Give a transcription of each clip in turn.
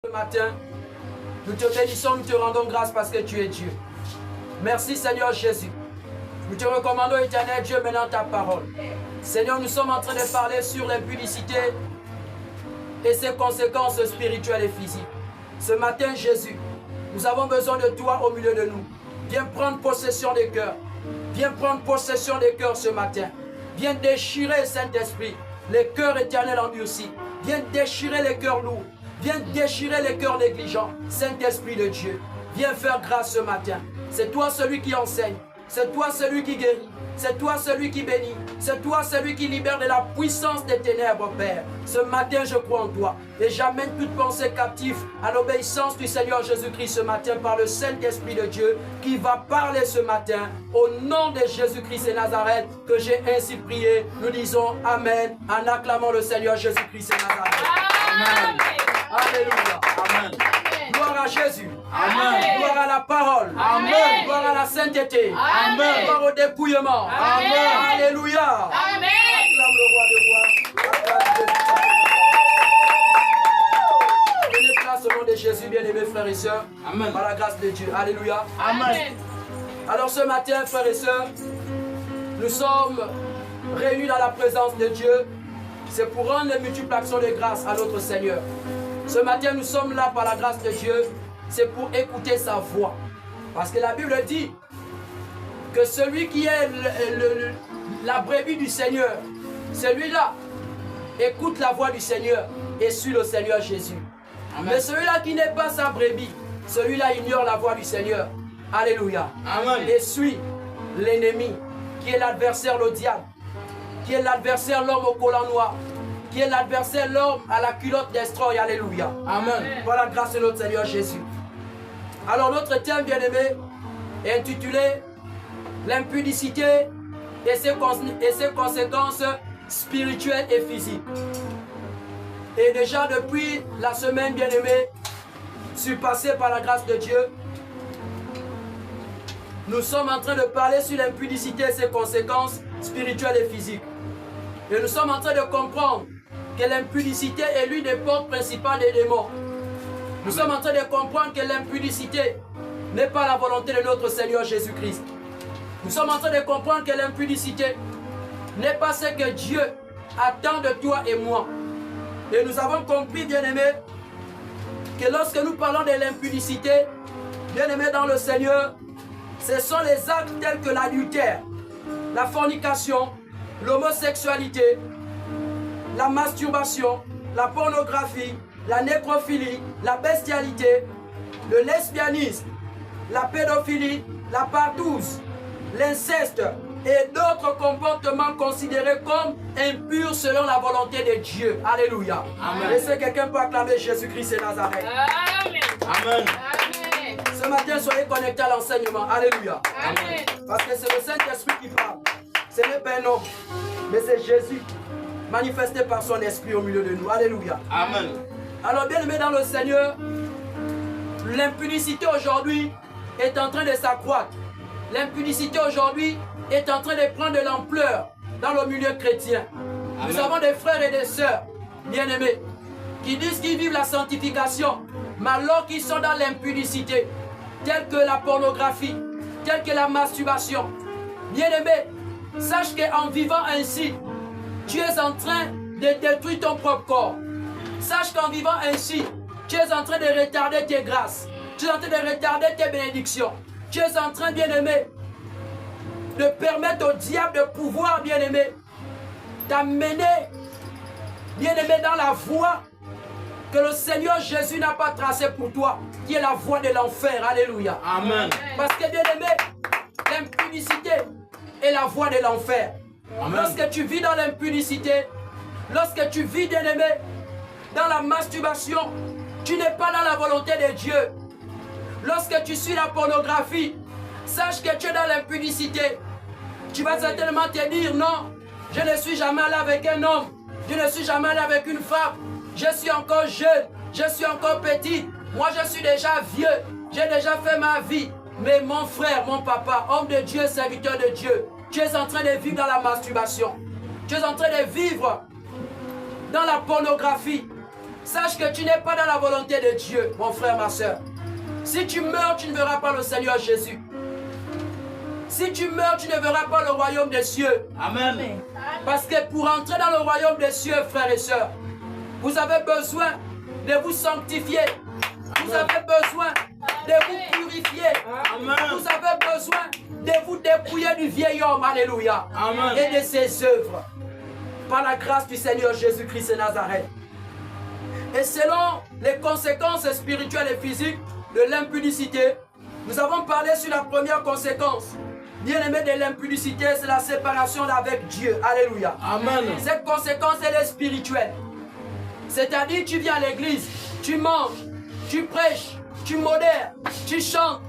Ce matin, nous te bénissons, nous te rendons grâce parce que tu es Dieu. Merci Seigneur Jésus. Nous te recommandons, éternel Dieu, maintenant ta parole. Seigneur, nous sommes en train de parler sur l'impudicité et ses conséquences spirituelles et physiques. Ce matin, Jésus, nous avons besoin de toi au milieu de nous. Viens prendre possession des cœurs. Viens prendre possession des cœurs ce matin. Viens déchirer, Saint-Esprit, les cœurs éternels endurcis. Viens déchirer les cœurs lourds. Viens déchirer les cœurs négligents. Saint-Esprit de Dieu, viens faire grâce ce matin. C'est toi celui qui enseigne. C'est toi celui qui guérit. C'est toi celui qui bénit. C'est toi celui qui libère de la puissance des ténèbres, Père. Ce matin, je crois en toi. Et j'amène toute pensée captive à l'obéissance du Seigneur Jésus-Christ ce matin par le Saint-Esprit de Dieu qui va parler ce matin. Au nom de Jésus-Christ et Nazareth, que j'ai ainsi prié, nous disons Amen en acclamant le Seigneur Jésus-Christ et Nazareth. Amen. Alléluia. Amen. Gloire à Jésus. Amen. Gloire à la parole. Amen. Gloire à la sainteté. Amen. Gloire au dépouillement. Amen. Alléluia. Amen. Acclame le roi des rois. Prenez place au nom de Jésus, bien-aimés frères et sœurs. Amen. Par la grâce de Dieu. Alléluia. Amen. Alors ce matin, frères et sœurs, nous sommes réunis dans la présence de Dieu. C'est pour rendre les multiples actions de grâce à notre Seigneur. Ce matin, nous sommes là par la grâce de Dieu. C'est pour écouter sa voix. Parce que la Bible dit que celui qui est la brebis du Seigneur, celui-là écoute la voix du Seigneur et suit le Seigneur Jésus. Amen. Mais celui-là qui n'est pas sa brebis, celui-là ignore la voix du Seigneur. Alléluia. Amen. Et suit l'ennemi, qui est l'adversaire, le diable, qui est l'adversaire, l'homme au collant noir, qui est l'adversaire, l'homme à la culotte destroy. Alléluia. Amen. Par la grâce de notre Seigneur Jésus. Alors notre thème, bien-aimé, est intitulé l'impudicité et ses conséquences spirituelles et physiques. Et déjà depuis la semaine, bien-aimé, je suis passé par la grâce de Dieu. Nous sommes en train de parler sur l'impudicité et ses conséquences spirituelles et physiques. Et nous sommes en train de comprendre que l'impudicité est l'une des portes principales des démons. Nous sommes en train de comprendre que l'impudicité n'est pas la volonté de notre Seigneur Jésus-Christ. Nous sommes en train de comprendre que l'impudicité n'est pas ce que Dieu attend de toi et moi. Et nous avons compris, bien-aimés, que lorsque nous parlons de l'impudicité, bien-aimés dans le Seigneur, ce sont les actes tels que l'adultère, la fornication, l'homosexualité, la masturbation, la pornographie, la nécrophilie, la bestialité, le lesbianisme, la pédophilie, la partouze, l'inceste et d'autres comportements considérés comme impurs selon la volonté de Dieu. Alléluia. Amen. Est-ce que quelqu'un peut acclamer Jésus-Christ et Nazareth? Amen. Amen. Amen. Ce matin, soyez connectés à l'enseignement. Alléluia. Amen. Parce que c'est le Saint-Esprit qui parle. Ce n'est pas un homme, mais c'est Jésus manifesté par son esprit au milieu de nous. Alléluia. Amen. Alors bien aimé dans le Seigneur, l'impudicité aujourd'hui est en train de s'accroître. L'impudicité aujourd'hui est en train de prendre de l'ampleur dans le milieu chrétien. Amen. Nous avons des frères et des sœurs bien-aimés qui disent qu'ils vivent la sanctification, mais alors qu'ils sont dans l'impudicité, telle que la pornographie, telle que la masturbation. Bien-aimé, sache qu'en vivant ainsi, tu es en train de détruire ton propre corps. Sache qu'en vivant ainsi, tu es en train de retarder tes grâces. Tu es en train de retarder tes bénédictions. Tu es en train, bien-aimé, de permettre au diable de pouvoir, bien-aimé, t'amener, bien-aimé, dans la voie que le Seigneur Jésus n'a pas tracée pour toi, qui est la voie de l'enfer. Alléluia. Amen. Parce que, bien-aimé, l'impudicité est la voie de l'enfer. Lorsque tu vis dans l'impudicité, lorsque tu vis, bien-aimé, dans la masturbation, tu n'es pas dans la volonté de Dieu. Lorsque tu suis la pornographie, sache que tu es dans l'impudicité. Tu vas certainement te dire non, je ne suis jamais allé avec un homme, je ne suis jamais allé avec une femme, je suis encore jeune, je suis encore petit, moi je suis déjà vieux, j'ai déjà fait ma vie. Mais mon frère, mon papa, homme de Dieu, serviteur de Dieu, tu es en train de vivre dans la masturbation. Tu es en train de vivre dans la pornographie. Sache que tu n'es pas dans la volonté de Dieu, mon frère, ma soeur. Si tu meurs, tu ne verras pas le Seigneur Jésus. Si tu meurs, tu ne verras pas le royaume des cieux. Amen. Parce que pour entrer dans le royaume des cieux, frères et sœurs, vous avez besoin de vous sanctifier. Vous avez besoin de vous purifier. Amen. Vous avez besoin de vous dépouiller du vieil homme. Alléluia. Amen. Et de ses œuvres. Par la grâce du Seigneur Jésus-Christ de Nazareth. Et selon les conséquences spirituelles et physiques de l'impudicité, nous avons parlé sur la première conséquence. Bien-aimé, de l'impudicité, c'est la séparation avec Dieu. Alléluia. Amen. Cette conséquence, elle est spirituelle. C'est-à-dire, tu viens à l'église, tu manges, tu prêches, tu modères, tu chantes,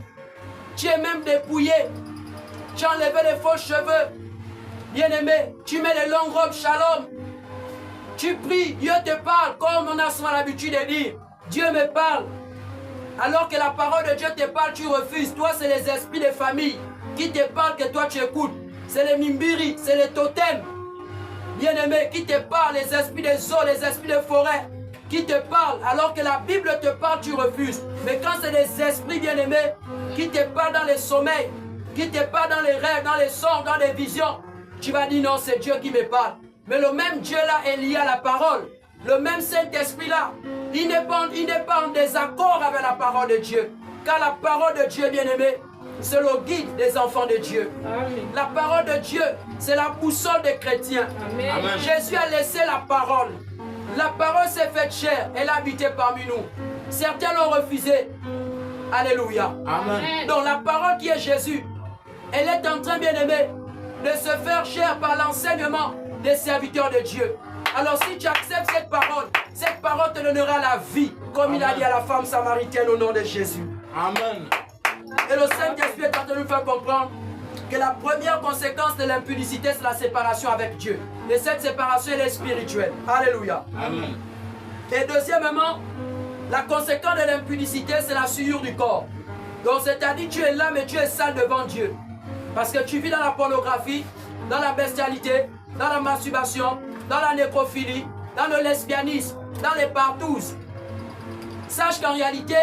tu es même dépouillé, tu as enlevé les faux cheveux. Bien-aimé, tu mets les longues robes shalom. Tu pries, Dieu te parle, comme on a souvent l'habitude de dire. Dieu me parle. Alors que la parole de Dieu te parle, tu refuses. Toi, c'est les esprits de famille qui te parlent que toi tu écoutes. C'est les mimbiri, c'est les totems. Bien-aimé, qui te parlent, les esprits des eaux, les esprits de forêt, qui te parlent. Alors que la Bible te parle, tu refuses. Mais quand c'est des esprits, bien-aimés, qui te parlent dans les sommeils, qui te parlent dans les rêves, dans les songes, dans les visions, tu vas dire non, c'est Dieu qui me parle. Mais le même Dieu là est lié à la parole. Le même Saint-Esprit là, il n'est pas en désaccord avec la parole de Dieu. Car la parole de Dieu, bien-aimé, c'est le guide des enfants de Dieu. Amen. La parole de Dieu, c'est la boussole des chrétiens. Amen. Amen. Jésus a laissé la parole. La parole s'est faite chair, elle a habité parmi nous. Certains l'ont refusé. Alléluia. Amen. Donc la parole qui est Jésus, elle est en train, bien-aimé, de se faire chair par l'enseignement des serviteurs de Dieu. Alors si tu acceptes cette parole te donnera la vie, comme Amen. Il a dit à la femme samaritaine au nom de Jésus. Amen. Et le Saint-Esprit est en train de nous faire comprendre que la première conséquence de l'impudicité, c'est la séparation avec Dieu. Et cette séparation, elle est spirituelle. Alléluia. Amen. Et deuxièmement, la conséquence de l'impudicité, c'est la souillure du corps. Donc c'est-à-dire tu es là, mais tu es sale devant Dieu. Parce que tu vis dans la pornographie, dans la bestialité, dans la masturbation, dans la nécrophilie, dans le lesbianisme, dans les partous. Sache qu'en réalité,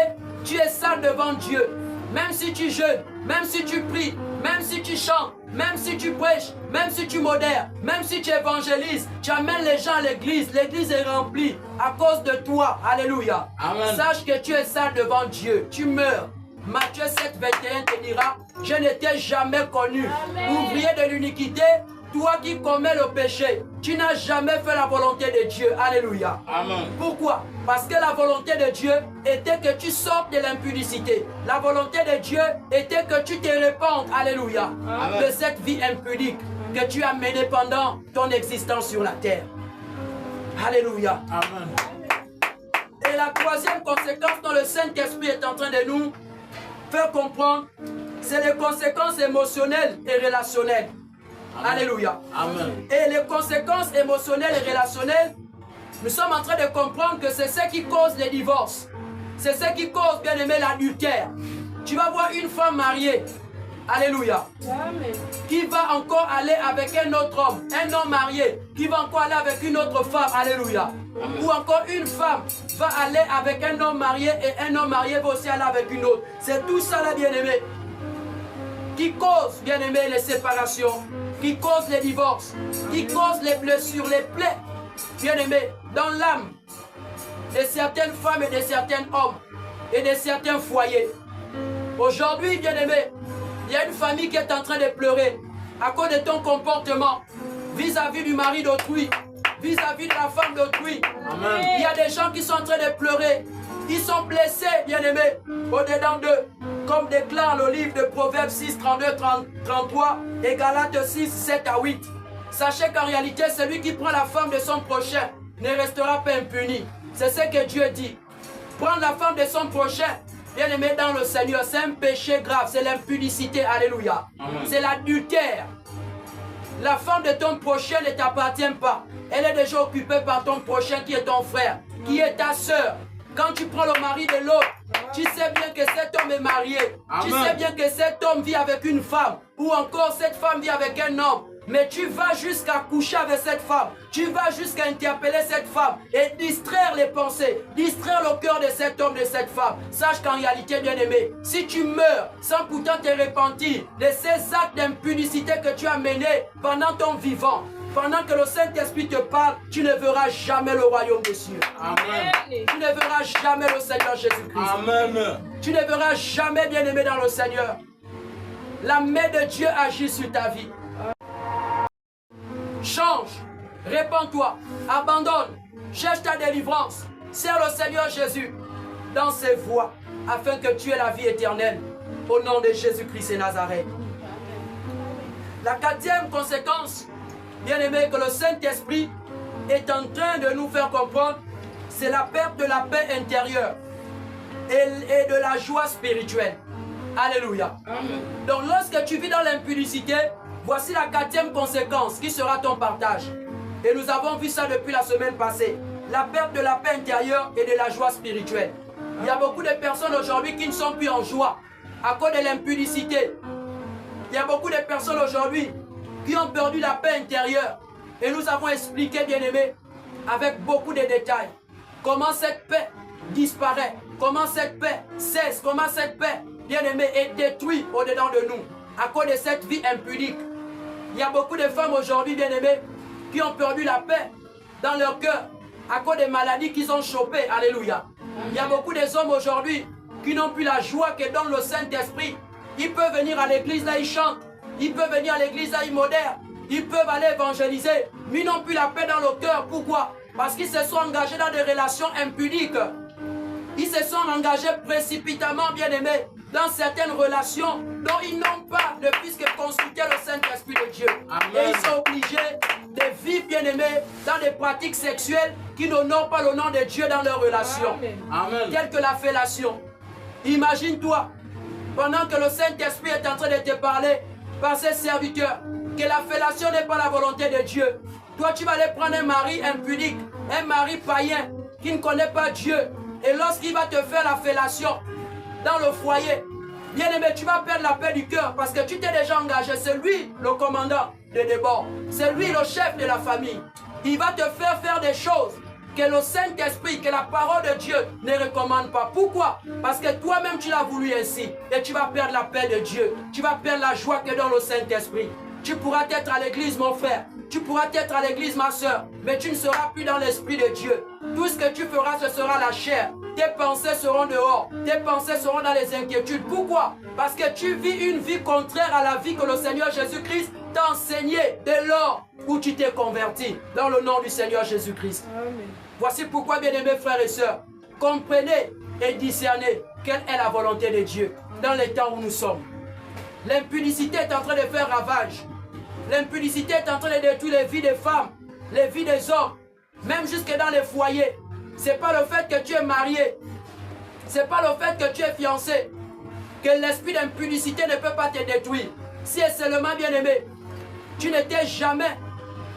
tu es sale devant Dieu. Même si tu jeûnes, même si tu pries, même si tu chantes, même si tu prêches, même si tu modères, même si tu évangélises, tu amènes les gens à l'église. L'église est remplie à cause de toi. Alléluia. Amen. Sache que tu es sale devant Dieu. Tu meurs. Matthieu 7, 21 te dira, je ne t'ai jamais connu. Amen. Ouvrier de l'iniquité, toi qui commets le péché, tu n'as jamais fait la volonté de Dieu. Alléluia. Amen. Pourquoi? Parce que la volonté de Dieu était que tu sortes de l'impudicité. La volonté de Dieu était que tu te répandes. Alléluia. Amen. De cette vie impudique que tu as menée pendant ton existence sur la terre. Alléluia. Amen. Et la troisième conséquence dont le Saint-Esprit est en train de nous faire comprendre, c'est les conséquences émotionnelles et relationnelles. Amen. Alléluia. Amen. Et les conséquences émotionnelles et relationnelles, nous sommes en train de comprendre que c'est ce qui cause les divorces. C'est ce qui cause, bien aimé, l'adultère. Tu vas voir une femme mariée, alléluia, Amen. Qui va encore aller avec un autre homme, un homme marié, qui va encore aller avec une autre femme, alléluia. Amen. Ou encore une femme va aller avec un homme marié et un homme marié va aussi aller avec une autre. C'est tout ça là, bien aimé, qui cause, bien aimé, les séparations, qui cause les divorces, qui cause les blessures, les plaies, bien aimé, dans l'âme de certaines femmes et de certains hommes et de certains foyers. Aujourd'hui, bien aimé, il y a une famille qui est en train de pleurer à cause de ton comportement vis-à-vis du mari d'autrui, vis-à-vis de la femme d'autrui. Il y a des gens qui sont en train de pleurer. Ils sont blessés, bien aimés, au-dedans d'eux. Comme déclare le livre de Proverbes 6, 32, 33 et Galates 6, 7 à 8. Sachez qu'en réalité, celui qui prend la femme de son prochain ne restera pas impuni. C'est ce que Dieu dit. Prendre la femme de son prochain, bien aimé dans le Seigneur, c'est un péché grave, c'est l'impudicité, alléluia. C'est l'adultère. La femme de ton prochain ne t'appartient pas. Elle est déjà occupée par ton prochain qui est ton frère, qui est ta soeur. Quand tu prends le mari de l'autre, tu sais bien que cet homme est marié. Amen. Tu sais bien que cet homme vit avec une femme. Ou encore cette femme vit avec un homme. Mais tu vas jusqu'à coucher avec cette femme. Tu vas jusqu'à interpeller cette femme et distraire les pensées, distraire le cœur de cet homme, de cette femme. Sache qu'en réalité, bien-aimé, si tu meurs sans pourtant te repentir de ces actes d'impudicité que tu as menés pendant ton vivant, pendant que le Saint-Esprit te parle, tu ne verras jamais le royaume des cieux. Amen. Tu ne verras jamais le Seigneur Jésus-Christ. Amen. Tu ne verras jamais, bien-aimé, dans le Seigneur. La main de Dieu agit sur ta vie. Change, répands-toi, abandonne, cherche ta délivrance, sers le Seigneur Jésus dans ses voies, afin que tu aies la vie éternelle, au nom de Jésus-Christ et Nazareth. La quatrième conséquence, bien-aimé, que le Saint-Esprit est en train de nous faire comprendre, c'est la perte de la paix intérieure et de la joie spirituelle. Alléluia. Amen. Donc lorsque tu vis dans l'impudicité, voici la quatrième conséquence qui sera ton partage. Et nous avons vu ça depuis la semaine passée. La perte de la paix intérieure et de la joie spirituelle. Il y a beaucoup de personnes aujourd'hui qui ne sont plus en joie à cause de l'impudicité. Il y a beaucoup de personnes aujourd'hui qui ont perdu la paix intérieure. Et nous avons expliqué, bien-aimés, avec beaucoup de détails, comment cette paix disparaît, comment cette paix cesse, comment cette paix, bien-aimée, est détruite au-dedans de nous à cause de cette vie impudique. Il y a beaucoup de femmes aujourd'hui, bien-aimées, qui ont perdu la paix dans leur cœur à cause des maladies qu'ils ont chopées. Alléluia. Il y a beaucoup d'hommes aujourd'hui qui n'ont plus la joie que donne le Saint-Esprit. Ils peuvent venir à l'église, là ils chantent. Ils peuvent venir à l'église, là ils modèrent. Ils peuvent aller évangéliser, mais ils n'ont plus la paix dans le cœur. Pourquoi? Parce qu'ils se sont engagés dans des relations impudiques. Ils se sont engagés précipitamment, bien-aimés, dans certaines relations dont ils n'ont pas de fils que consulter le Saint-Esprit de Dieu. Amen. Et ils sont obligés de vivre, bien-aimés, dans des pratiques sexuelles qui n'honorent pas le nom de Dieu dans leurs relations. Amen. Telles que la fellation. Imagine-toi, pendant que le Saint-Esprit est en train de te parler par ses serviteurs, que la fellation n'est pas la volonté de Dieu. Toi, tu vas aller prendre un mari impudique, un mari païen qui ne connaît pas Dieu. Et lorsqu'il va te faire la fellation dans le foyer, bien aimé, tu vas perdre la paix du cœur parce que tu t'es déjà engagé. C'est lui le commandant de débord. C'est lui le chef de la famille. Il va te faire des choses que le Saint-Esprit, que la parole de Dieu ne recommande pas. Pourquoi? Parce que toi-même tu l'as voulu ainsi. Et tu vas perdre la paix de Dieu. Tu vas perdre la joie que donne le Saint-Esprit. Tu pourras être à l'église, mon frère. Tu pourras être à l'église, ma soeur. Mais tu ne seras plus dans l'esprit de Dieu. Tout ce que tu feras, ce sera la chair. Tes pensées seront dehors. Tes pensées seront dans les inquiétudes. Pourquoi? Parce que tu vis une vie contraire à la vie que le Seigneur Jésus-Christ t'a enseignée dès lors où tu t'es converti. Dans le nom du Seigneur Jésus-Christ. Voici pourquoi, bien-aimés frères et sœurs, comprenez et discernez quelle est la volonté de Dieu dans les temps où nous sommes. L'impudicité est en train de faire ravage. L'impudicité est en train de détruire les vies des femmes, les vies des hommes, même jusque dans les foyers. Ce n'est pas le fait que tu es marié, ce n'est pas le fait que tu es fiancé, que l'esprit d'impudicité ne peut pas te détruire. Si et seulement, bien-aimé, tu ne t'es jamais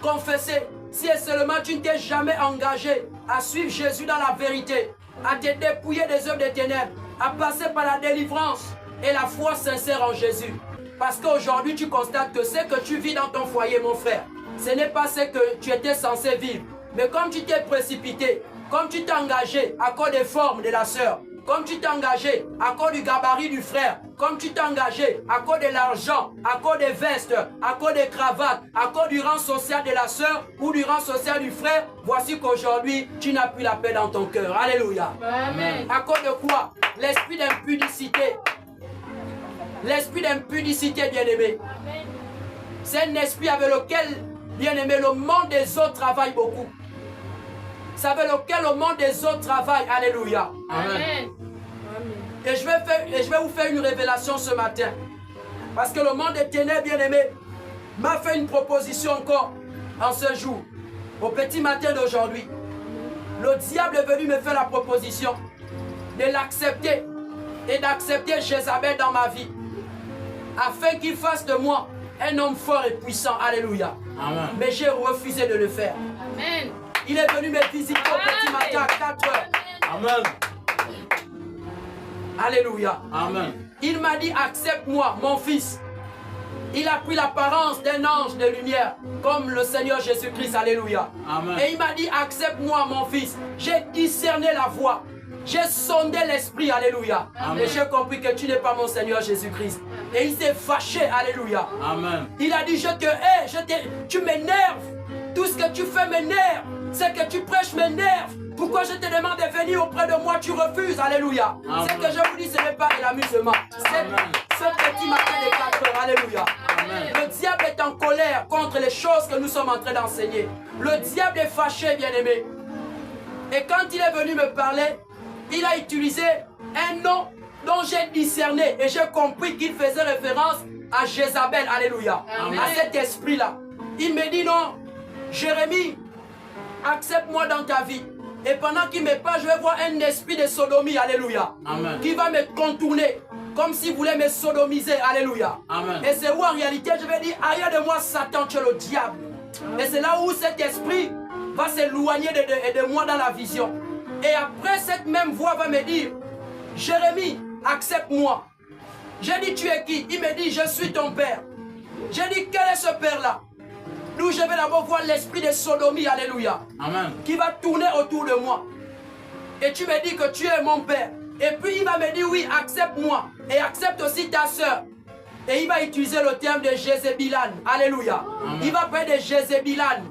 confessé, si et seulement tu ne t'es jamais engagé à suivre Jésus dans la vérité, à te dépouiller des œuvres des ténèbres, à passer par la délivrance et la foi sincère en Jésus. Parce qu'aujourd'hui, tu constates que ce que tu vis dans ton foyer, mon frère, ce n'est pas ce que tu étais censé vivre. Mais comme tu t'es précipité, comme tu t'es engagé à cause des formes de la sœur, comme tu t'es engagé à cause du gabarit du frère, comme tu t'es engagé à cause de l'argent, à cause des vestes, à cause des cravates, à cause du rang social de la sœur ou du rang social du frère, voici qu'aujourd'hui, tu n'as plus la paix dans ton cœur. Alléluia. Amen. À cause de quoi? L'esprit d'impudicité. L'esprit d'impudicité, bien-aimé. C'est un esprit avec lequel, bien-aimé, le monde des autres travaille beaucoup. C'est avec lequel le monde des autres travaille. Alléluia. Amen. Et je vais vous faire une révélation ce matin. Parce que le monde des ténèbres, bien-aimé, m'a fait une proposition encore en ce jour. Au petit matin d'aujourd'hui. Le diable est venu me faire la proposition de l'accepter et d'accepter Jézabel dans ma vie. Afin qu'il fasse de moi un homme fort et puissant. Alléluia. Amen. Mais j'ai refusé de le faire. Amen. Il est venu me visiter au petit matin à 4 heures. Amen. Alléluia. Amen. Il m'a dit, accepte-moi, mon fils. Il a pris l'apparence d'un ange de lumière, comme le Seigneur Jésus-Christ, alléluia. Amen. Et il m'a dit, accepte-moi mon fils. J'ai discerné la voix. J'ai sondé l'esprit, alléluia. Amen. Et j'ai compris que tu n'es pas mon Seigneur Jésus-Christ. Et il s'est fâché, alléluia. Amen. Il a dit, je te hais, tu m'énerves. Tout ce que tu fais m'énerve. Ce que tu prêches m'énerve. Pourquoi je te demande de venir auprès de moi, tu refuses, alléluia. Ce que je vous dis, ce n'est pas de l'amusement. C'est ce petit matin de 4 heures, alléluia. Amen. Le diable est en colère contre les choses que nous sommes en train d'enseigner. Le diable est fâché, bien-aimé. Et quand il est venu me parler, il a utilisé un nom dont j'ai discerné et j'ai compris qu'il faisait référence à Jézabel, alléluia. Amen. À cet esprit-là. Il me dit non, Jérémie, accepte-moi dans ta vie. Et pendant qu'il me parle, je vais voir un esprit de sodomie, alléluia. Amen. Qui va me contourner comme s'il voulait me sodomiser, alléluia. Amen. Et c'est où en réalité je vais dire, arrière de moi Satan, tu es le diable. Et c'est là où cet esprit va s'éloigner de moi dans la vision. Et après cette même voix va me dire, Jérémie, accepte-moi. J'ai dit, tu es qui? Il me dit, je suis ton père. J'ai dit, quel est ce père-là? D'où je vais d'abord voir l'esprit de sodomie, alléluia. Amen. Qui va tourner autour de moi. Et tu me dis que tu es mon père. Et puis il va me dire, oui, accepte-moi. Et accepte aussi ta soeur. Et il va utiliser le terme de Jézébilan. Alléluia. Amen. Il va parler de Jézébilan.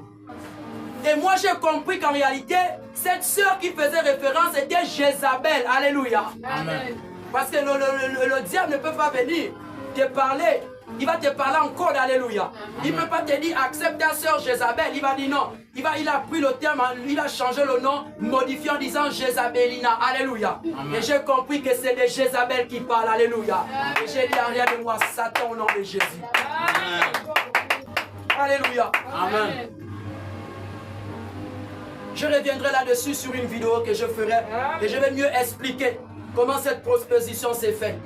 Et moi j'ai compris qu'en réalité, cette soeur qui faisait référence était Jézabel. Alléluia. Amen. Parce que le diable ne peut pas venir te parler. Il va te parler en code, alléluia. Il ne peut pas te dire accepte ta soeur Jézabel. Il va dire non. Il a pris le terme, il a changé le nom, modifié en disant Jézabelina. Alléluia. Amen. Et j'ai compris que c'est de Jézabel qui parle. Alléluia. Et j'ai dit en rien de moi, Satan au nom de Jésus. Amen. Alléluia. Amen. Je reviendrai là-dessus sur une vidéo que je ferai. Et je vais mieux expliquer comment cette proposition s'est faite.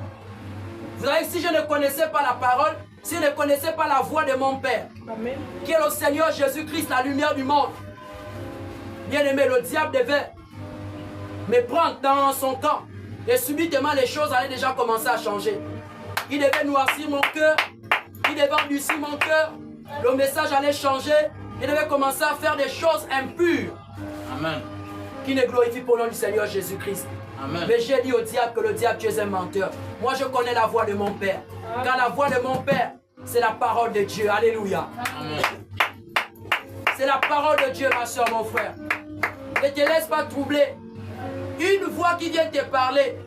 Vous savez, si je ne connaissais pas la parole, si je ne connaissais pas la voix de mon Père, Amen. qui est le Seigneur Jésus-Christ, la lumière du monde, bien aimé, le diable devait me prendre dans son camp. Et subitement, les choses allaient déjà commencer à changer. Il devait noircir mon cœur, il devait endurcir mon cœur, le message allait changer, il devait commencer à faire des choses impures Amen. qui ne glorifient pas le nom du Seigneur Jésus-Christ. Amen. Mais j'ai dit au diable que le diable, tu es un menteur. Moi, je connais la voix de mon Père. Car la voix de mon Père, c'est la parole de Dieu. Alléluia. Amen. C'est la parole de Dieu, ma soeur, mon frère. Ne te laisse pas troubler. Une voix qui vient te parler,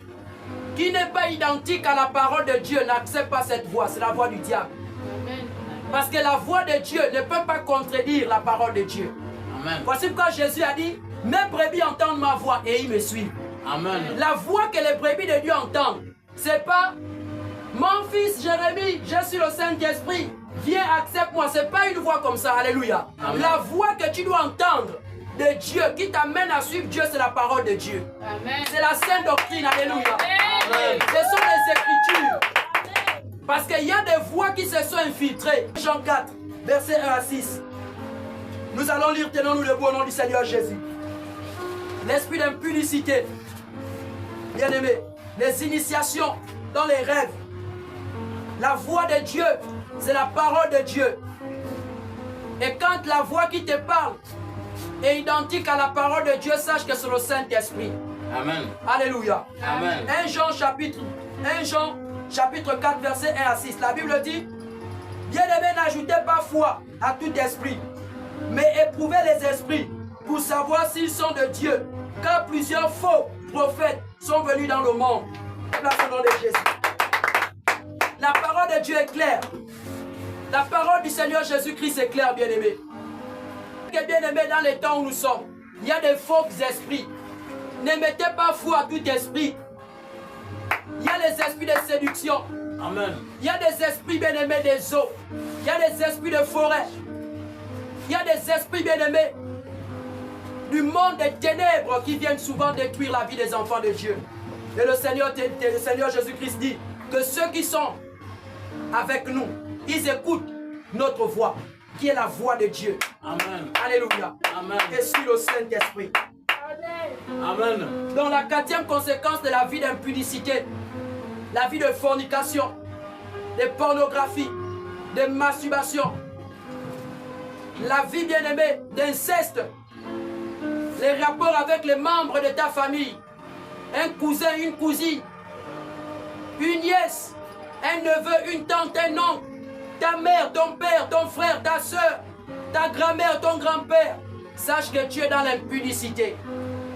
qui n'est pas identique à la parole de Dieu, n'accepte pas cette voix. C'est la voix du diable. Parce que la voix de Dieu ne peut pas contredire la parole de Dieu. Amen. Voici pourquoi Jésus a dit, mes brebis entendent ma voix et ils me suivent. Amen. La voix que les brebis de Dieu entendent, c'est pas mon fils Jérémie, je suis le Saint-Esprit, viens, accepte-moi. C'est pas une voix comme ça, alléluia. Amen. La voix que tu dois entendre de Dieu, qui t'amène à suivre Dieu, c'est la parole de Dieu. C'est la sainte doctrine, alléluia. Amen. Ce sont les Écritures. Parce qu'il y a des voix qui se sont infiltrées. Jean 4, verset 1 à 6. Nous allons lire, tenons-nous debout au nom du Seigneur Jésus. L'esprit d'impudicité, bien-aimé, les initiations dans les rêves. La voix de Dieu, c'est la parole de Dieu. Et quand la voix qui te parle est identique à la parole de Dieu, sache que c'est le Saint-Esprit. Amen. Alléluia. Amen. 1 Jean chapitre 4, verset 1 à 6. La Bible dit, bien-aimé, n'ajoutez pas foi à tout esprit, mais éprouvez les esprits pour savoir s'ils sont de Dieu, car plusieurs faux prophètes sont venus dans le monde. Place au nom de Jésus. La parole de Dieu est claire. La parole du Seigneur Jésus-Christ est claire, bien-aimé. Bien-aimé, dans les temps où nous sommes, il y a des faux esprits. Ne mettez pas foi à tout esprit. Il y a les esprits de séduction. Amen. Il y a des esprits bien-aimés des eaux. Il y a des esprits de forêt. Il y a des esprits bien-aimés du monde des ténèbres qui viennent souvent détruire la vie des enfants de Dieu. Et le Seigneur Jésus-Christ dit que ceux qui sont avec nous, ils écoutent notre voix, qui est la voix de Dieu. Amen. Alléluia. Amen. Et sur le Saint-Esprit. Amen. Donc la quatrième conséquence de la vie d'impudicité, la vie de fornication, de pornographie, de masturbation, la vie bien-aimée d'inceste, les rapports avec les membres de ta famille, un cousin, une cousine, une nièce, un neveu, une tante, un oncle, ta mère, ton père, ton frère, ta soeur, ta grand-mère, ton grand-père. Sache que tu es dans l'impudicité.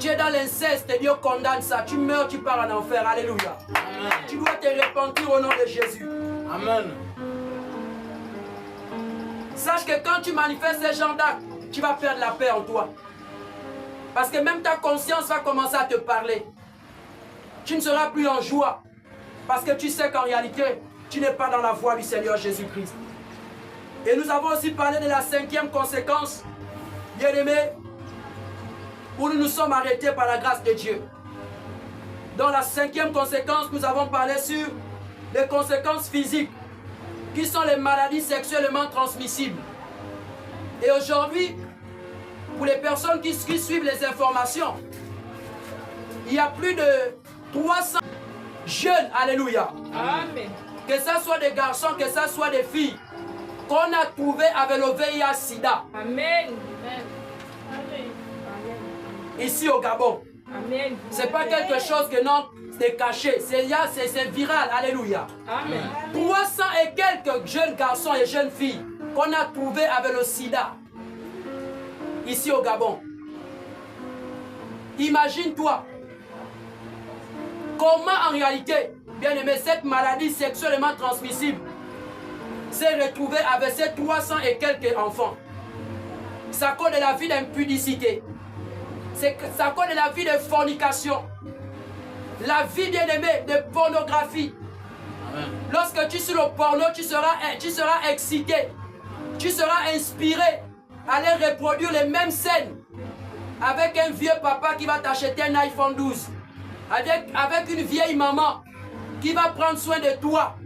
Tu es dans l'inceste, Dieu condamne ça. Tu meurs, tu pars en enfer. Alléluia. Amen. Tu dois te repentir au nom de Jésus. Amen. Sache que quand tu manifestes ces genres d'actes, tu vas perdre la paix en toi. Parce que même ta conscience va commencer à te parler. Tu ne seras plus en joie. Parce que tu sais qu'en réalité, tu n'es pas dans la voie du Seigneur Jésus-Christ. Et nous avons aussi parlé de la 5e conséquence, bien-aimés, où nous nous sommes arrêtés par la grâce de Dieu. Dans la 5e conséquence, nous avons parlé sur les conséquences physiques, qui sont les maladies sexuellement transmissibles. Et aujourd'hui, pour les personnes qui suivent les informations, il y a plus de 300 jeunes, alléluia, Amen. que ce soit des garçons, que ce soit des filles, qu'on a trouvé avec le VIH-Sida, Amen. ici au Gabon. Amen. Ce n'est pas quelque chose que non, c'est caché, c'est viral, alléluia. Amen. 300 et quelques jeunes garçons et jeunes filles qu'on a trouvés avec le sida, ici au Gabon. Imagine-toi comment en réalité, bien aimé, cette maladie sexuellement transmissible s'est retrouvée avec ces 300 et quelques enfants. Ça cause de la vie d'impudicité. Ça cause de la vie de fornication. La vie, bien aimé, de pornographie. Amen. Lorsque tu es sur le porno, tu seras excité. Tu seras inspiré à aller reproduire les mêmes scènes avec un vieux papa qui va t'acheter un iPhone 12. Avec une vieille maman qui va prendre soin de toi,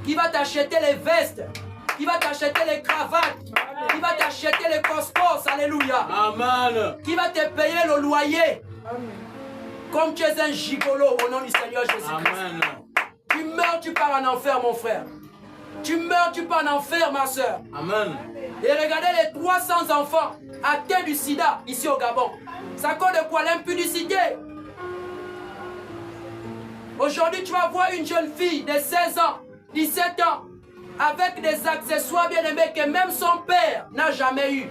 qui va t'acheter les vestes, qui va t'acheter les cravates, qui va t'acheter les cosmos, alléluia. Amen. Qui va te payer le loyer. Comme tu es un gigolo au nom du Seigneur Jésus-Christ. Amen. Tu meurs, tu pars en enfer, mon frère. Tu meurs, tu pars en enfer, ma soeur. Amen. Et regardez les 300 enfants atteints du sida ici au Gabon. Ça cause de quoi? L'impudicité. Aujourd'hui, tu vas voir une jeune fille de 16 ans, 17 ans, avec des accessoires bien aimés que même son père n'a jamais eu.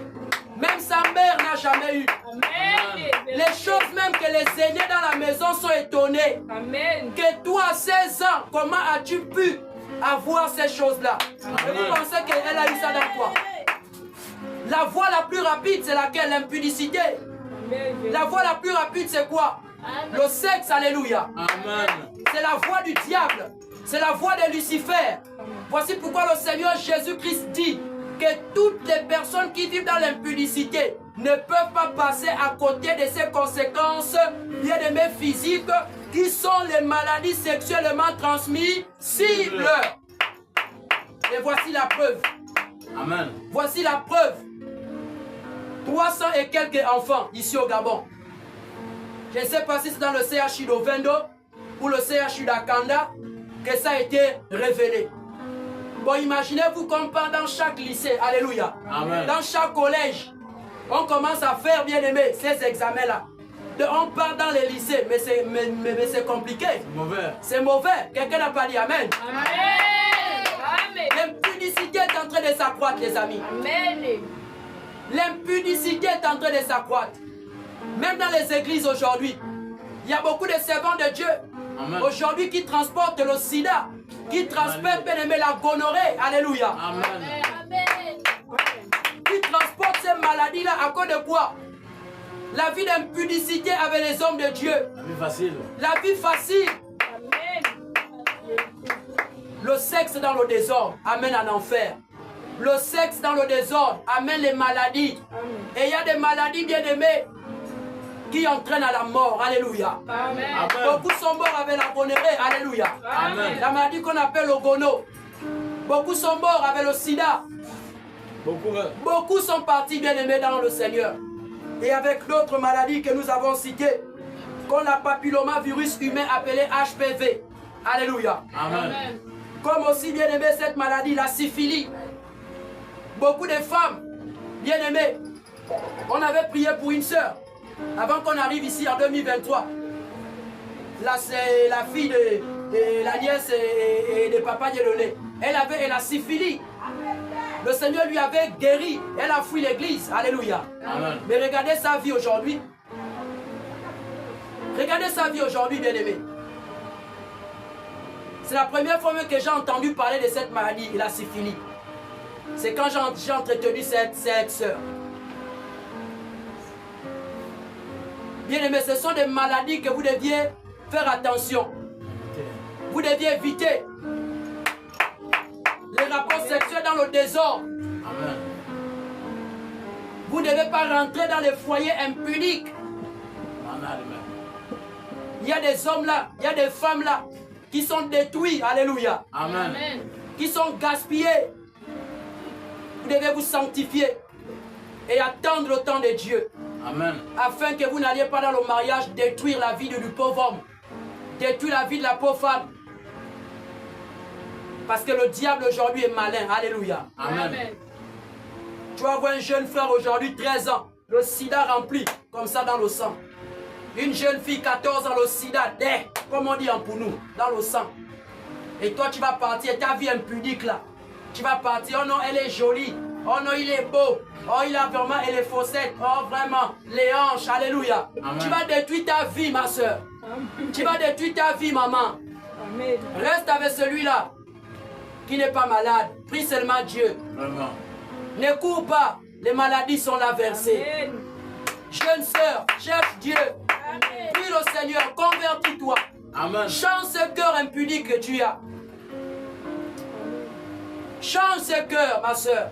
Même sa mère n'a jamais eu. Amen. Les choses même que les aînés dans la maison sont étonnés. Amen. Que toi, à 16 ans, comment as-tu pu avoir ces choses-là? Et vous pensez qu'elle a eu ça dans quoi? La voie la plus rapide, c'est laquelle? L'impudicité. Amen. La voie la plus rapide, c'est quoi? Le sexe, alléluia. Amen. C'est la voie du diable. C'est la voie de Lucifer. Voici pourquoi le Seigneur Jésus-Christ dit que toutes les personnes qui vivent dans l'impudicité ne peuvent pas passer à côté de ces conséquences bien aimées physiques qui sont les maladies sexuellement transmissibles. Et voici la preuve. Amen. Voici la preuve. 300 et quelques enfants ici au Gabon. Je ne sais pas si c'est dans le CHU d'Ovendo ou le CHU d'Akanda que ça a été révélé. Bon, imaginez-vous qu'on part dans chaque lycée, alléluia, Amen. dans chaque collège, on commence à faire, bien aimé, ces examens-là. On part dans les lycées, mais c'est compliqué. Mauvais. C'est mauvais. Quelqu'un n'a pas dit Amen. Amen. L'impudicité est en train de s'accroître, les amis. Amen. L'impudicité est en train de s'accroître. Même dans les églises aujourd'hui, il y a beaucoup de servants de Dieu aujourd'hui qui transportent le sida, qui transportent, bien aimé, la gonorrhée. Alléluia. Amen. Qui transportent ces maladies-là à cause de quoi? La vie d'impudicité avec les hommes de Dieu. La vie facile. La vie facile. Amen. Le sexe dans le désordre amène en enfer. Le sexe dans le désordre amène les maladies. Et il y a des maladies, bien aimées, qui entraînent à la mort. Alléluia. Amen. Beaucoup sont morts avec la gonorrhée. Alléluia. Amen. La maladie qu'on appelle le gono. Beaucoup sont morts avec le sida. Beaucoup sont partis, bien aimés, dans le Seigneur. Et avec d'autres maladies que nous avons citées, comme la papillomavirus humain appelé HPV. Alléluia. Amen. Comme aussi, bien aimé, cette maladie, la syphilis. Beaucoup de femmes, bien aimées, on avait prié pour une sœur avant qu'on arrive ici en 2023. Là, c'est la fille de la nièce et de papa Dieudonné. Elle avait la syphilis. Le Seigneur lui avait guéri. Elle a fui l'église. Alléluia. Amen. Mais regardez sa vie aujourd'hui. Regardez sa vie aujourd'hui, bien-aimé. C'est la première fois que j'ai entendu parler de cette maladie, la syphilis. C'est quand j'ai entretenu cette sœur. Bien-aimé, ce sont des maladies que vous deviez faire attention. Vous deviez éviter les rapports sexuels dans le désordre. Amen. Vous ne devez pas rentrer dans les foyers impuniques. Amen. Il y a des hommes là, il y a des femmes là qui sont détruits. Alléluia. Amen. Qui sont gaspillés. Vous devez vous sanctifier et attendre le temps de Dieu. Amen. Afin que vous n'alliez pas dans le mariage détruire la vie du pauvre homme. Détruire la vie de la pauvre femme. Parce que le diable aujourd'hui est malin. Alléluia. Amen. Tu vas voir un jeune frère aujourd'hui, 13 ans. Le sida rempli, comme ça dans le sang. Une jeune fille, 14 ans, le sida, comme on dit en pour nous, dans le sang. Et toi, tu vas partir, ta vie impudique là. Tu vas partir, oh non, elle est jolie. Oh non, il est beau. Oh, il a vraiment, elle est faussette. Oh, vraiment, les hanches, alléluia. Amen. Tu vas détruire ta vie, ma soeur. Tu vas détruire ta vie, maman. Amen. Reste avec celui-là qui n'est pas malade. Prie seulement Dieu. Vraiment. Ne cours pas. Les maladies sont là versées. Amen. Jeune sœur, cherche Dieu. Amen. Prie le Seigneur, convertis-toi. Amen. Change ce cœur impudique que tu as. Change ce cœur, ma soeur.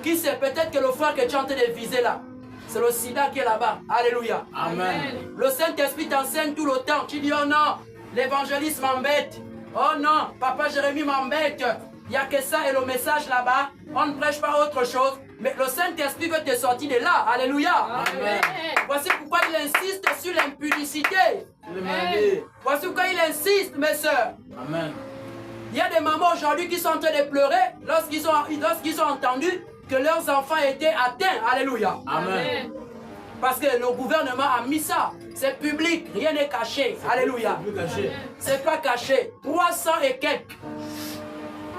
Qui sait, peut-être que le frère que tu es en train de viser là, c'est le sida qui est là-bas. Alléluia. Amen. Le Saint-Esprit t'enseigne tout le temps. Tu dis, oh non, l'évangéliste m'embête. Oh non, papa Jérémie m'embête. Il n'y a que ça et le message là-bas. On ne prêche pas autre chose. Mais le Saint-Esprit veut te sortir de là. Alléluia. Amen. Voici pourquoi il insiste sur l'impudicité. Amen. Voici pourquoi il insiste, mes soeurs. Amen. Il y a des mamans aujourd'hui qui sont en train de pleurer lorsqu'ils ont entendu que leurs enfants étaient atteints. Alléluia. Amen. Parce que le gouvernement a mis ça. C'est public, rien n'est caché. Alléluia. Plus caché. C'est pas caché. 300 et quelques.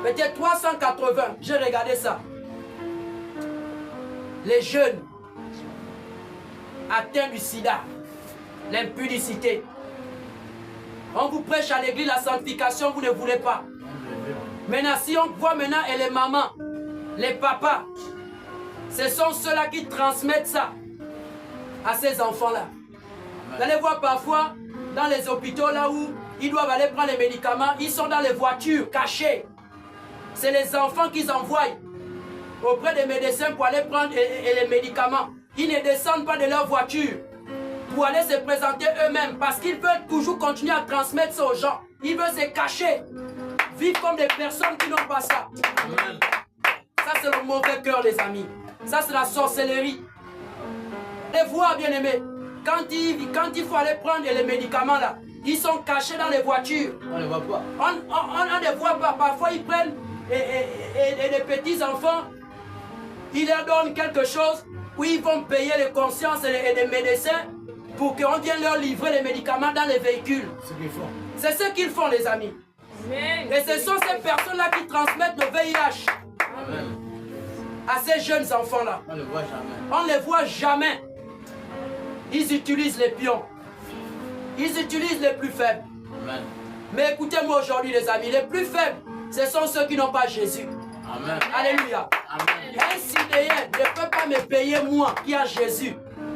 Peut-être 380. J'ai regardé ça. Les jeunes atteints du sida, l'impudicité. On vous prêche à l'église la sanctification, vous ne voulez pas. Maintenant, si on voit maintenant et les mamans, les papas, ce sont ceux-là qui transmettent ça à ces enfants-là. Vous allez voir parfois dans les hôpitaux là où ils doivent aller prendre les médicaments, ils sont dans les voitures cachées. C'est les enfants qu'ils envoient auprès des médecins pour aller prendre les médicaments. Ils ne descendent pas de leur voiture pour aller se présenter eux-mêmes parce qu'ils veulent toujours continuer à transmettre ça aux gens. Ils veulent se cacher, vivre comme des personnes qui n'ont pas ça. Amen. Ça, c'est le mauvais cœur, les amis. Ça, c'est la sorcellerie. Les voix, bien-aimés, quand il faut aller prendre les médicaments, là, ils sont cachés dans les voitures. On ne voit pas. On ne les voit pas. Parfois, ils prennent et les petits-enfants, ils leur donnent quelque chose où ils vont payer les consciences et les médecins pour qu'on vienne leur livrer les médicaments dans les véhicules. Ce qu'ils font. C'est ce qu'ils font, les amis. Amen. Et ce sont ces personnes-là qui transmettent le VIH Amen. à ces jeunes enfants-là. On ne voit jamais. On ne les voit jamais. Ils utilisent les pions. Ils utilisent les plus faibles. Amen. Mais écoutez-moi aujourd'hui, les amis, les plus faibles, ce sont ceux qui n'ont pas Jésus. Amen. Alléluia. Amen. Un Sidéen ne peut pas me payer, moi, qui a Jésus,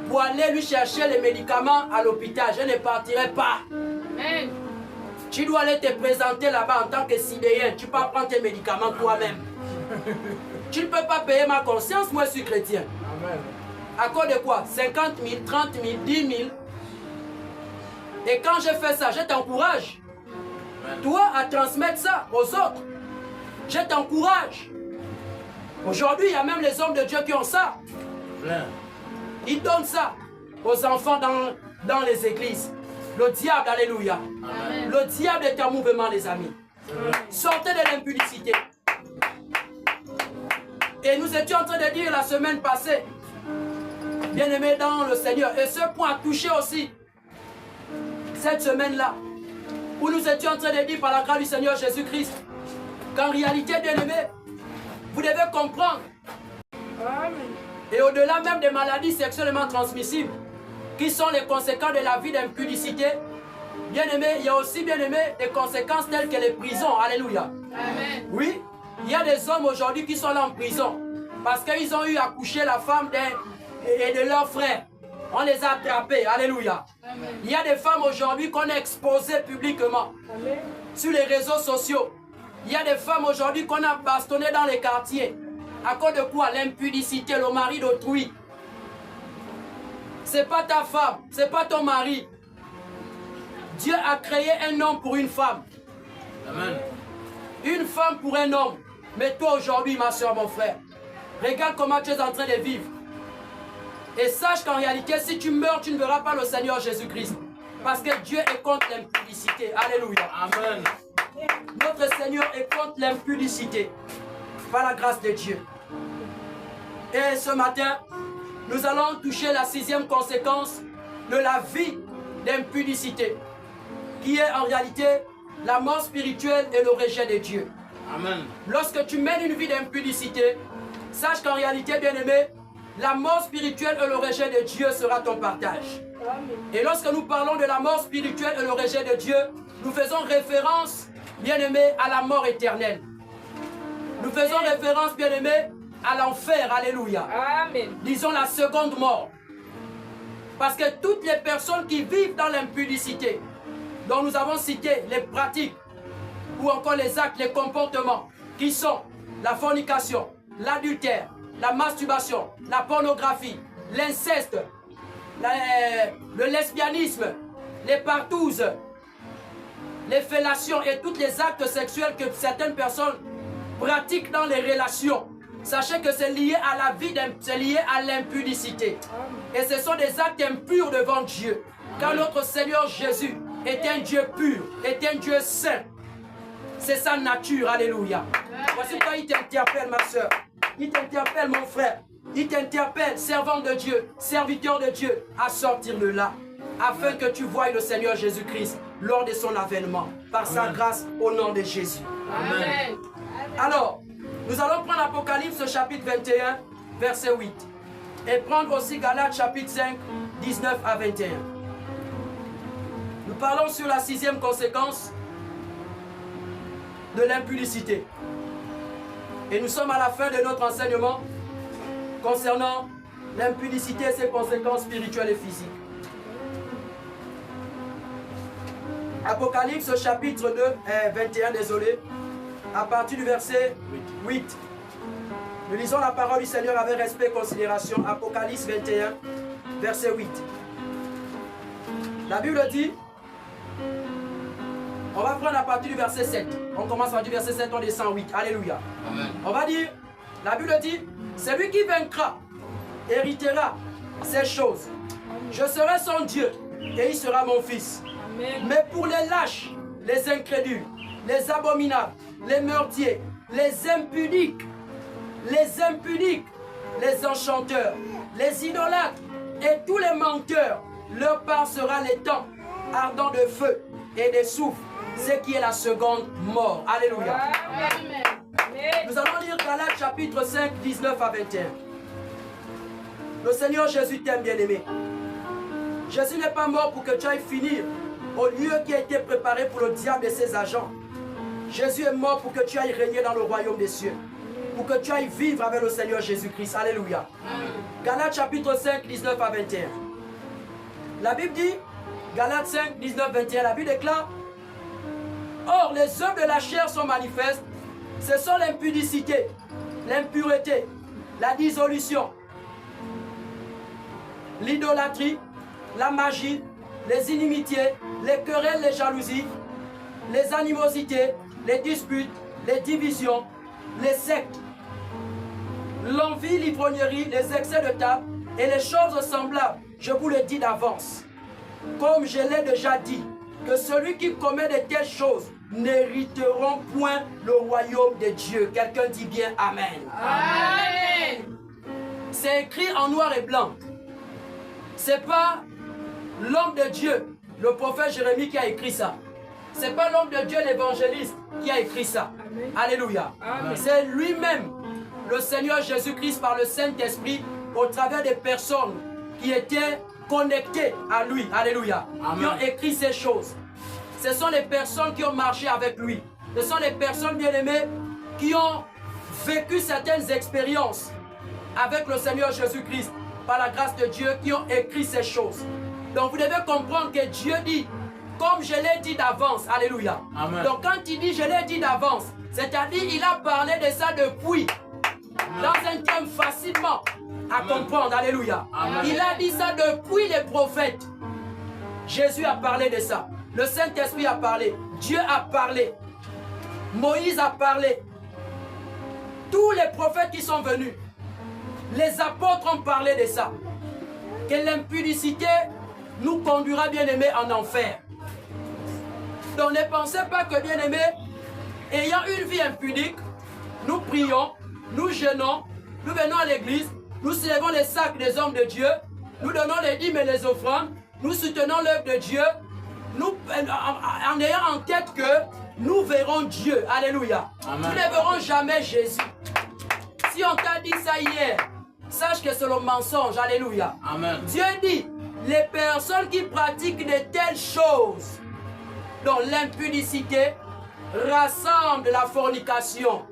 pour aller lui chercher les médicaments à l'hôpital. Je ne partirai pas. Amen. Tu dois aller te présenter là-bas en tant que Sidéen. Tu peux prendre tes médicaments toi-même. Tu ne peux pas payer ma conscience, moi je suis chrétien. Amen. À cause de quoi? 50 000, 30 000, 10 000. Et quand je fais ça, je t'encourage. Amen. Toi, à transmettre ça aux autres. Je t'encourage. Aujourd'hui, il y a même les hommes de Dieu qui ont ça. Plein. Ils donnent ça aux enfants dans les églises. Le diable, alléluia. Amen. Le diable est en mouvement, les amis. Sortez de l'impudicité. Et nous étions en train de dire la semaine passée, bien-aimés dans le Seigneur, et ce point a touché aussi cette semaine-là, où nous étions en train de dire par la grâce du Seigneur Jésus-Christ, qu'en réalité, bien-aimés, vous devez comprendre, et au-delà même des maladies sexuellement transmissibles, qui sont les conséquences de la vie d'impudicité, bien-aimés, il y a aussi, bien-aimés, des conséquences telles que les prisons. Alléluia. Amen. Oui, il y a des hommes aujourd'hui qui sont là en prison parce qu'ils ont eu à coucher la femme et de leurs frères. On les a attrapés. Alléluia. Amen. Il y a des femmes aujourd'hui qu'on a exposées publiquement Amen. sur les réseaux sociaux. Il y a des femmes aujourd'hui qu'on a bastonnées dans les quartiers. À cause de quoi? L'impudicité, le mari d'autrui. C'est pas ta femme, c'est pas ton mari. Dieu a créé un homme pour une femme. Amen. Une femme pour un homme. Mais toi aujourd'hui, ma soeur, mon frère, regarde comment tu es en train de vivre. Et sache qu'en réalité, si tu meurs, tu ne verras pas le Seigneur Jésus-Christ. Parce que Dieu est contre l'impudicité. Alléluia. Amen. Notre Seigneur est contre l'impudicité. Par la grâce de Dieu. Et ce matin, nous allons toucher la 6e conséquence de la vie d'impudicité, qui est en réalité la mort spirituelle et le rejet de Dieu. Amen. Lorsque tu mènes une vie d'impudicité, sache qu'en réalité, bien-aimé, la mort spirituelle et le rejet de Dieu sera ton partage. Et lorsque nous parlons de la mort spirituelle et le rejet de Dieu, nous faisons référence, bien-aimé, à la mort éternelle. Nous faisons référence, bien-aimé, à l'enfer. Alléluia. Amen. Disons la seconde mort. Parce que toutes les personnes qui vivent dans l'impudicité, dont nous avons cité les pratiques, ou encore les actes, les comportements, qui sont la fornication, l'adultère, la masturbation, la pornographie, l'inceste, le lesbianisme, les partouses, les fellations et tous les actes sexuels que certaines personnes pratiquent dans les relations. Sachez que c'est lié à la vie, c'est lié à l'impudicité. Et ce sont des actes impurs devant Dieu. Car notre Seigneur Jésus est un Dieu pur, est un Dieu saint. C'est sa nature, alléluia. Voici pourquoi il t'interpelle, ma soeur. Il t'interpelle, mon frère. Il t'interpelle, servant de Dieu, serviteur de Dieu, à sortir de là, afin que tu voies le Seigneur Jésus-Christ lors de son avènement, par sa grâce, au nom de Jésus. Amen. Alors, nous allons prendre Apocalypse chapitre 21, verset 8. Et prendre aussi Galates chapitre 5, 19 à 21. Nous parlons sur la 6e conséquence de l'impudicité. Et nous sommes à la fin de notre enseignement concernant l'impudicité et ses conséquences spirituelles et physiques. Apocalypse chapitre 2, 21, désolé, à partir du verset 8. Nous lisons la parole du Seigneur avec respect et considération. Apocalypse 21, verset 8. La Bible dit, on va prendre à partir du verset 7. On commence à partir du verset 7, on descend 8. Alléluia. Amen. On va dire, la Bible dit, celui qui vaincra héritera ces choses. Je serai son Dieu et il sera mon fils. Amen. Mais pour les lâches, les incrédules, les abominables, les meurtriers, les impudiques, les enchanteurs, les idolâtres et tous les menteurs, leur part sera les temps ardents de feu et de soufre, ce qui est la seconde mort. Alléluia. Amen. Nous allons lire Galates chapitre 5, 19 à 21. Le Seigneur Jésus t'aime, bien-aimé. Jésus n'est pas mort pour que tu ailles finir au lieu qui a été préparé pour le diable et ses agents. Jésus est mort pour que tu ailles régner dans le royaume des cieux. Pour que tu ailles vivre avec le Seigneur Jésus-Christ. Alléluia. Galates chapitre 5, 19 à 21. La Bible dit, Galates 5, 19, 21, la Bible déclare, or les œuvres de la chair sont manifestes. Ce sont l'impudicité, l'impureté, la dissolution, l'idolâtrie, la magie, les inimitiés, les querelles, les jalousies, les animosités, les disputes, les divisions, les sectes, l'envie, l'ivrognerie, les excès de table et les choses semblables. Je vous le dis d'avance, comme je l'ai déjà dit, que celui qui commet de telles choses n'hériteront point le royaume de Dieu. Quelqu'un dit bien Amen. Amen. C'est écrit en noir et blanc. C'est pas l'homme de Dieu, le prophète Jérémie qui a écrit ça. C'est pas l'homme de Dieu, l'évangéliste, qui a écrit ça. Amen. Alléluia. C'est lui-même, le Seigneur Jésus-Christ, par le Saint-Esprit, au travers des personnes qui étaient connectées à lui. Alléluia. Amen. Qui ont écrit ces choses. Ce sont les personnes qui ont marché avec lui. Ce sont les personnes bien-aimées qui ont vécu certaines expériences avec le Seigneur Jésus-Christ, par la grâce de Dieu, qui ont écrit ces choses. Donc vous devez comprendre que Dieu dit, comme je l'ai dit d'avance, alléluia. Amen. Donc quand il dit je l'ai dit d'avance, c'est-à-dire il a parlé de ça depuis, dans un terme facilement à comprendre, alléluia. Amen. Il a dit ça depuis les prophètes. Jésus a parlé de ça. Le Saint-Esprit a parlé. Dieu a parlé. Moïse a parlé. Tous les prophètes qui sont venus, les apôtres ont parlé de ça. Que l'impudicité nous conduira, bien-aimés, en enfer. Donc ne pensez pas que, bien-aimés, ayant une vie impudique, nous prions, nous jeûnons, nous venons à l'église, nous soulevons les sacs des hommes de Dieu, nous donnons les dîmes et les offrandes, nous soutenons l'œuvre de Dieu, nous, en ayant en tête que nous verrons Dieu. Alléluia. Amen. Nous ne verrons jamais Jésus. Si on t'a dit ça hier, sache que c'est le mensonge. Alléluia. Amen. Dieu dit, les personnes qui pratiquent de telles choses, dont l'impudicité, rassemblent la fornication.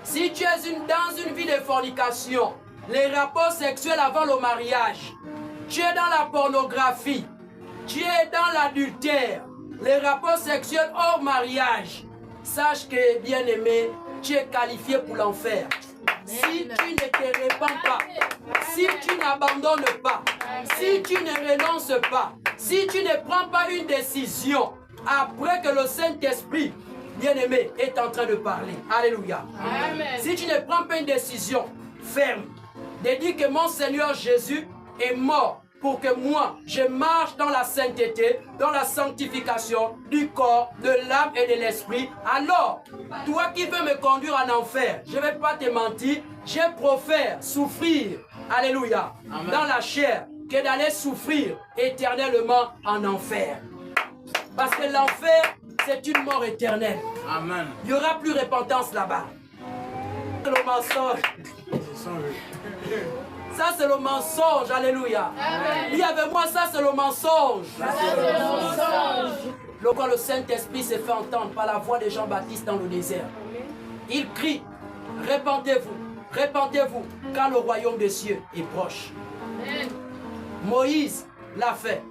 Si tu es dans une vie de fornication, les rapports sexuels avant le mariage, tu es dans la pornographie, tu es dans l'adultère, les rapports sexuels hors mariage, sache que, bien-aimé, tu es qualifié pour l'enfer. Si tu ne te répands pas, si tu n'abandonnes pas, si tu ne renonces pas, si tu ne prends pas une décision après que le Saint-Esprit, bien-aimé, est en train de parler. Alléluia. Amen. Si tu ne prends pas une décision ferme de dire que mon Seigneur Jésus est mort pour que moi, je marche dans la sainteté, dans la sanctification du corps, de l'âme et de l'esprit, alors, toi qui veux me conduire en enfer, je ne vais pas te mentir, je préfère souffrir, alléluia, Amen. dans la chair, que d'aller souffrir éternellement en enfer. Parce que l'enfer, c'est une mort éternelle. Amen. Il n'y aura plus repentance là-bas. C'est le mensonge. Ça, c'est le mensonge. Alléluia. Amen. Dis avec moi, ça, c'est le mensonge. C'est le mensonge. Quand le Saint-Esprit s'est fait entendre par la voix de Jean-Baptiste dans le désert, il crie, répentez-vous, répentez-vous, car le royaume des cieux est proche. Amen. Moïse l'a fait.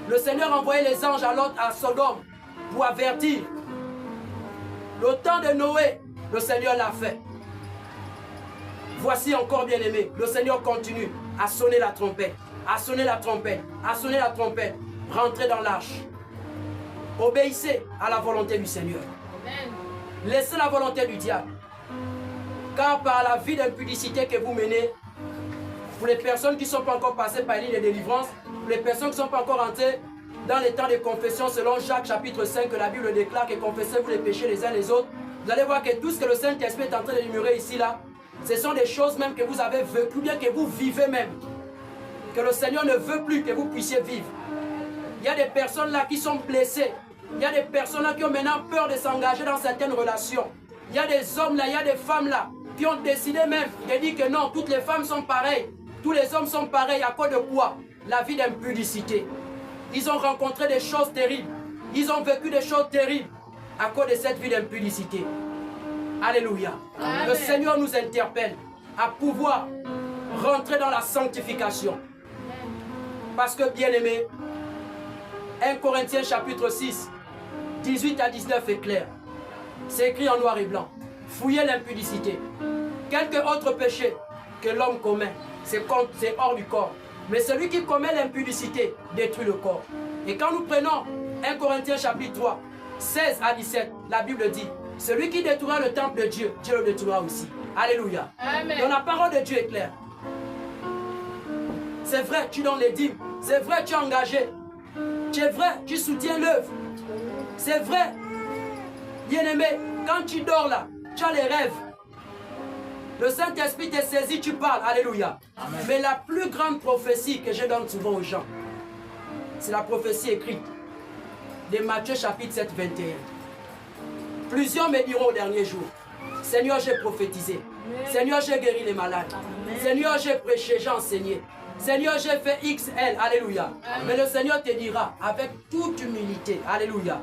Le Seigneur a envoyé les anges à Sodome pour avertir. Le temps de Noé, le Seigneur l'a fait. Voici encore, bien aimé, le Seigneur continue à sonner la trompette, à sonner la trompette, à sonner la trompette. Rentrez dans l'arche. Obéissez à la volonté du Seigneur. Amen. Laissez la volonté du diable. Car par la vie d'impudicité que vous menez, pour les personnes qui ne sont pas encore passées par l'île de délivrance, pour les personnes qui ne sont pas encore entrées dans les temps de confession, selon Jacques chapitre 5, que la Bible déclare que confessez-vous les péchés les uns les autres, vous allez voir que tout ce que le Saint-Esprit est en train d'énumérer ici, là, ce sont des choses même que vous avez vécues, bien que vous vivez même. Que le Seigneur ne veut plus que vous puissiez vivre. Il y a des personnes là qui sont blessées. Il y a des personnes là qui ont maintenant peur de s'engager dans certaines relations. Il y a des hommes là, il y a des femmes là qui ont décidé même de dire que non, toutes les femmes sont pareilles. Tous les hommes sont pareils. À cause de quoi? La vie d'impudicité. Ils ont rencontré des choses terribles. Ils ont vécu des choses terribles à cause de cette vie d'impudicité. Alléluia. Amen. Le Seigneur nous interpelle à pouvoir rentrer dans la sanctification. Parce que, bien aimé, 1 Corinthiens chapitre 6, 18 à 19 est clair. C'est écrit en noir et blanc. Fouillez l'impudicité. Quelque autre péché que l'homme commet, c'est hors du corps. Mais celui qui commet l'impudicité détruit le corps. Et quand nous prenons 1 Corinthiens chapitre 3, 16 à 17, la Bible dit, celui qui détruira le temple de Dieu, Dieu le détruira aussi. Alléluia. Amen. Donc la parole de Dieu est claire. C'est vrai, tu donnes les dîmes. C'est vrai, tu es engagé. Tu es vrai, tu soutiens l'œuvre. C'est vrai. Bien-aimé, quand tu dors là, tu as les rêves. Le Saint-Esprit te saisit, tu parles. Alléluia. Amen. Mais la plus grande prophétie que je donne souvent aux gens, c'est la prophétie écrite de Matthieu chapitre 7, 21. Plusieurs me diront au dernier jour, Seigneur, j'ai prophétisé. Seigneur, j'ai guéri les malades. Seigneur, j'ai prêché, j'ai enseigné. Seigneur, j'ai fait XL. Alléluia. Mais le Seigneur te dira avec toute humilité. Alléluia.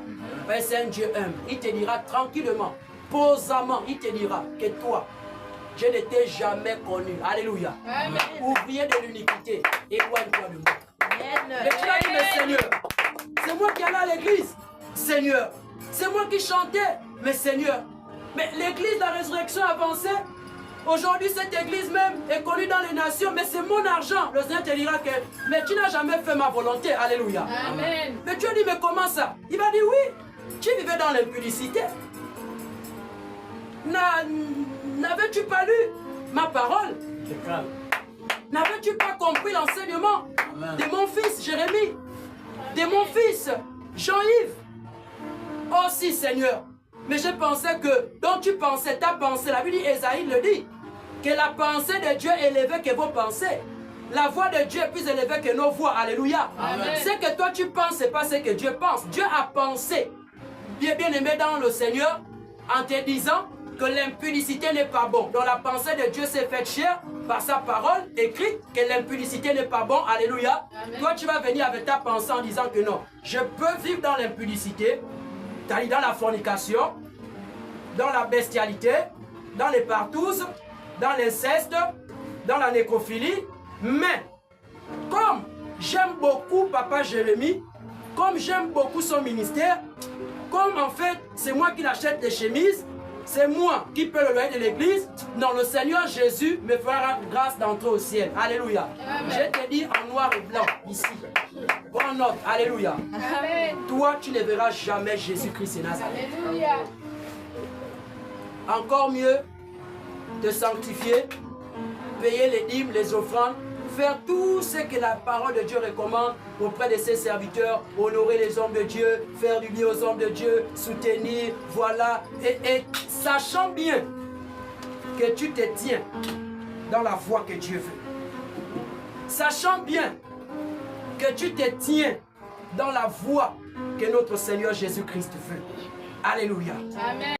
C'est un Dieu humble. Il te dira tranquillement, posamment, il te dira que toi, je ne t'ai jamais connu. Alléluia. Amen. Ouvrier de l'iniquité, éloigne-toi de moi. Mais tu as dit, mais Seigneur, c'est moi qui allais à l'église. Seigneur, c'est moi qui chantais. Mais Seigneur, mais l'église de la résurrection avancée. Aujourd'hui, cette église même est connue dans les nations, mais c'est mon argent. Le Seigneur te dira que, mais tu n'as jamais fait ma volonté. Alléluia. Amen. Mais tu as dit, mais comment ça? Il va dire, oui, tu vivais dans l'impudicité. N'avais-tu pas lu ma parole? C'est calme. N'avais-tu pas compris l'enseignement de mon fils Jérémie, de mon fils Jean-Yves? Oh si, Seigneur. Mais je pensais que, donc tu pensais, ta pensée, la Bible dit, Ésaïe le dit, que la pensée de Dieu est élevée que vos pensées. La voix de Dieu est plus élevée que nos voix. Alléluia. Amen. Ce que toi tu penses, ce n'est pas ce que Dieu pense. Dieu a pensé, bien aimé dans le Seigneur, en te disant que l'impudicité n'est pas bon. Donc la pensée de Dieu s'est faite chair par sa parole écrite que l'impudicité n'est pas bon. Alléluia. Amen. Toi tu vas venir avec ta pensée en disant que non, je peux vivre dans l'impudicité, dans la fornication, dans la bestialité, dans les partouzes, dans l'inceste, dans la nécrophilie. Mais comme j'aime beaucoup Papa Jérémie, comme j'aime beaucoup son ministère, comme en fait c'est moi qui l'achète les chemises, c'est moi qui paie le loyer de l'église, non, le Seigneur Jésus me fera grâce d'entrer au ciel. Alléluia. Amen. Je te dis en noir et blanc ici. Prends note. Alléluia. Amen. Toi, tu ne verras jamais Jésus-Christ et Nazareth. Alléluia. Encore mieux, te sanctifier, payer les dîmes, les offrandes, faire tout ce que la parole de Dieu recommande auprès de ses serviteurs, honorer les hommes de Dieu, faire du bien aux hommes de Dieu, soutenir, voilà. Et sachant bien que tu te tiens dans la voie que Dieu veut. Sachant bien que tu te tiens dans la voie que notre Seigneur Jésus-Christ veut. Alléluia. Amen.